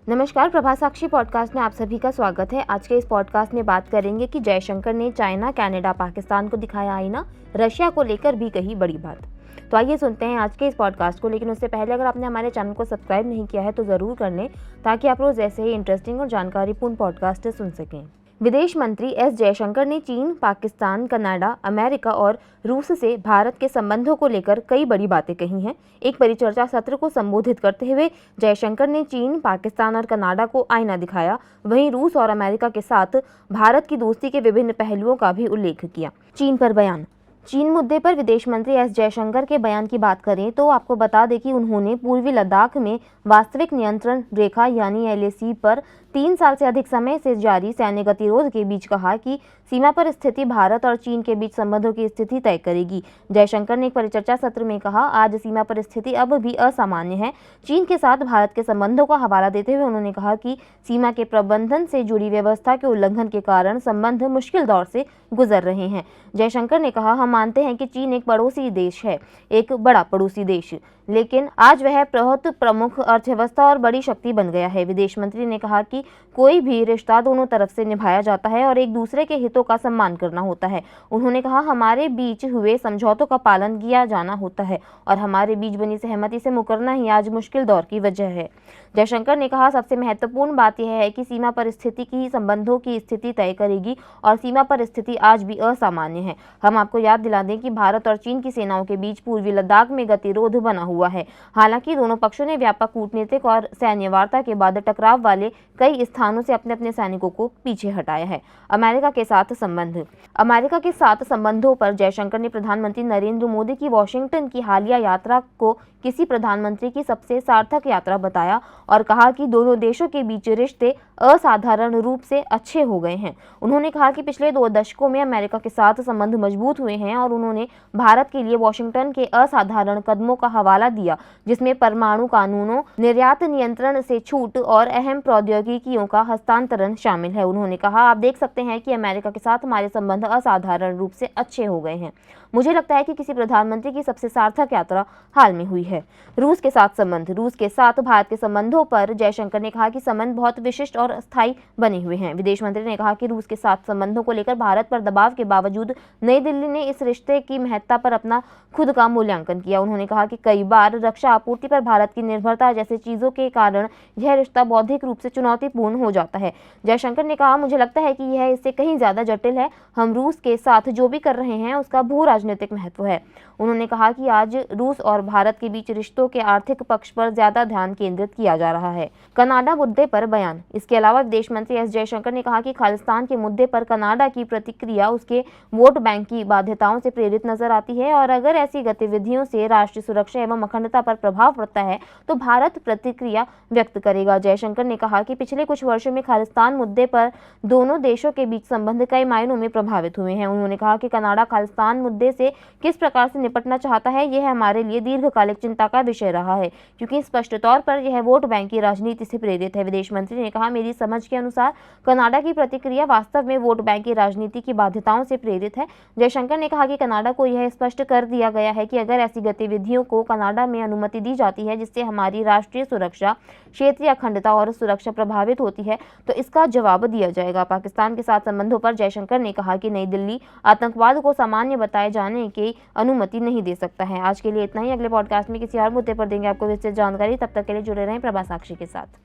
नमस्कार, प्रभा साक्षी पॉडकास्ट में आप सभी का स्वागत है। आज के इस पॉडकास्ट में बात करेंगे कि जयशंकर ने चाइना, कनाडा, पाकिस्तान को दिखाया आईना, रशिया को लेकर भी कही बड़ी बात। तो आइए सुनते हैं आज के इस पॉडकास्ट को। लेकिन उससे पहले अगर आपने हमारे चैनल को सब्सक्राइब नहीं किया है तो ज़रूर कर लें, ताकि आप रोज़ ऐसे ही इंटरेस्टिंग और जानकारीपूर्ण पॉडकास्ट सुन सकें। विदेश मंत्री एस जयशंकर ने चीन, पाकिस्तान, कनाडा, अमेरिका और रूस से भारत के संबंधों को लेकर कई बड़ी बातें कही हैं। एक परिचर्चा सत्र को संबोधित करते हुए जयशंकर ने चीन, पाकिस्तान और कनाडा को आईना दिखाया। वहीं रूस और अमेरिका के साथ भारत की दोस्ती के विभिन्न पहलुओं का भी उल्लेख किया। चीन पर बयान। चीन मुद्दे पर विदेश मंत्री एस जयशंकर के बयान की बात करें तो आपको बता दें कि उन्होंने पूर्वी लद्दाख में वास्तविक नियंत्रण रेखा यानी LAC पर 3 साल से अधिक समय से जारी सैन्य गतिरोध के बीच कहा कि सीमा पर स्थिति भारत और चीन के बीच संबंधों की स्थिति तय करेगी। जयशंकर ने एक परिचर्चा सत्र में कहा, आज सीमा पर स्थिति अब भी असामान्य है। चीन के साथ भारत के संबंधों का हवाला देते हुए उन्होंने कहा कि सीमा के प्रबंधन से जुड़ी व्यवस्था के उल्लंघन के कारण संबंध मुश्किल दौर से गुजर रहे हैं। जयशंकर ने कहा, हम मानते हैं कि चीन एक पड़ोसी देश है, एक बड़ा पड़ोसी देश, लेकिन आज वह बहुत प्रमुख अर्थव्यवस्था और बड़ी शक्ति बन गया है। विदेश मंत्री ने कहा कि कोई भी रिश्ता दोनों तरफ से निभाया जाता है और एक दूसरे के हितों का सम्मान करना होता है। उन्होंने कहा, हमारे बीच हुए समझौतों का पालन किया जाना होता है और हमारे बीच बनी सहमति से मुकरना ही आज मुश्किल दौर की वजह है। जयशंकर ने कहा, सबसे महत्वपूर्ण बात यह है कि सीमा पर स्थिति की संबंधों की स्थिति तय करेगी और सीमा पर स्थिति आज भी असामान्य है। हम आपको याद दिला दें कि भारत और चीन की सेनाओं के बीच पूर्वी लद्दाख में गतिरोध बना हुआ है। हालांकि दोनों पक्षों ने व्यापक कूटनीतिक और सैन्य वार्ता के बाद टकराव वाले कई स्थानों से अपने अपने सैनिकों को पीछे हटाया है। अमेरिका के साथ संबंध। अमेरिका के साथ संबंधों पर जयशंकर ने प्रधानमंत्री नरेंद्र मोदी की वॉशिंगटन की हालिया यात्रा को किसी प्रधानमंत्री की सबसे सार्थक यात्रा बताया और कहा कि दोनों देशों के बीच रिश्ते असाधारण रूप से अच्छे हो गए हैं। उन्होंने कहा कि पिछले 2 दशकों में अमेरिका के साथ संबंध मजबूत हुए हैं और उन्होंने भारत के लिए वॉशिंगटन के असाधारण कदमों का हवाला दिया, जिसमें परमाणु कानूनों, निर्यात नियंत्रण से छूट और अहम प्रौद्योगिकियों का हस्तांतरण शामिल है। उन्होंने कहा, आप देख सकते हैं कि अमेरिका के साथ हमारे संबंध असाधारण रूप से अच्छे हो गए हैं। मुझे लगता है कि किसी प्रधानमंत्री की सबसे सार्थक यात्रा हाल में हुई है। रूस के साथ संबंध। रूस के साथ भारत के संबंधों पर जयशंकर ने कहा कि संबंध बहुत विशिष्ट और स्थायी बने हुए हैं। विदेश मंत्री ने कहा कि रूस के साथ संबंधों को लेकर भारत पर दबाव के बावजूद नई दिल्ली ने इस रिश्ते की महत्ता पर अपना खुद का मूल्यांकन किया। उन्होंने कहा कि कई बार रक्षा आपूर्ति पर भारत की निर्भरता जैसे चीजों के कारण यह रिश्ता बौद्धिक रूप से चुनौतीपूर्ण हो जाता है। जयशंकर ने कहा, मुझे लगता है कि यह इससे कहीं ज्यादा जटिल है। हम रूस के साथ जो भी कर रहे हैं उसका भू राजनीतिक महत्व है। उन्होंने कहा कि आज रूस और भारत के बीच रिश्तों के आर्थिक पक्ष पर ज्यादा ध्यान केंद्रित किया जा रहा है। कनाडा मुद्दे पर बयान। इसके अलावा विदेश मंत्री एस जयशंकर ने कहा कि खालिस्तान के मुद्दे पर कनाडा की प्रतिक्रिया उसके वोट बैंक की बाध्यताओं से प्रेरित नजर आती है और अगर ऐसी गतिविधियों से राष्ट्रीय सुरक्षा एवं अखंडता पर प्रभाव पड़ता है तो भारत प्रतिक्रिया व्यक्त करेगा। जयशंकर ने कहा कि पिछले कुछ वर्षों में खालिस्तान मुद्दे पर दोनों देशों के बीच संबंध कई मायनों में प्रभावित हुए हैं। उन्होंने कहा कि कनाडा खालिस्तान मुद्दे से किस प्रकार से निपटना चाहता है, यह हमारे लिए दीर्घकालिक चिंता का विषय रहा है, क्योंकि स्पष्ट तौर पर यह वोट बैंक की राजनीति से प्रेरित है। विदेश मंत्री ने कहा, मेरी समझ के अनुसार कनाडा की प्रतिक्रिया वास्तव में वोट बैंक की राजनीति की बाध्यताओं से प्रेरित है। जयशंकर ने कहा कि कनाडा को यह स्पष्ट कर दिया गया है कि अगर ऐसी गतिविधियों को कनाडा में अनुमति दी जाती है जिससे हमारी राष्ट्रीय सुरक्षा, क्षेत्रीय अखंडता और सुरक्षा प्रभावित होती है तो इसका जवाब दिया जाएगा। पाकिस्तान के साथ संबंधों पर जयशंकर ने कहा कि नई दिल्ली आतंकवाद को सामान्य बताए जाने की अनुमति नहीं दे सकता है। आज के लिए इतना ही। अगले पॉडकास्ट में किसी और मुद्दे पर देंगे आपको विस्तृत जानकारी। तब तक के लिए जुड़े रहें प्रभा साक्षी के साथ।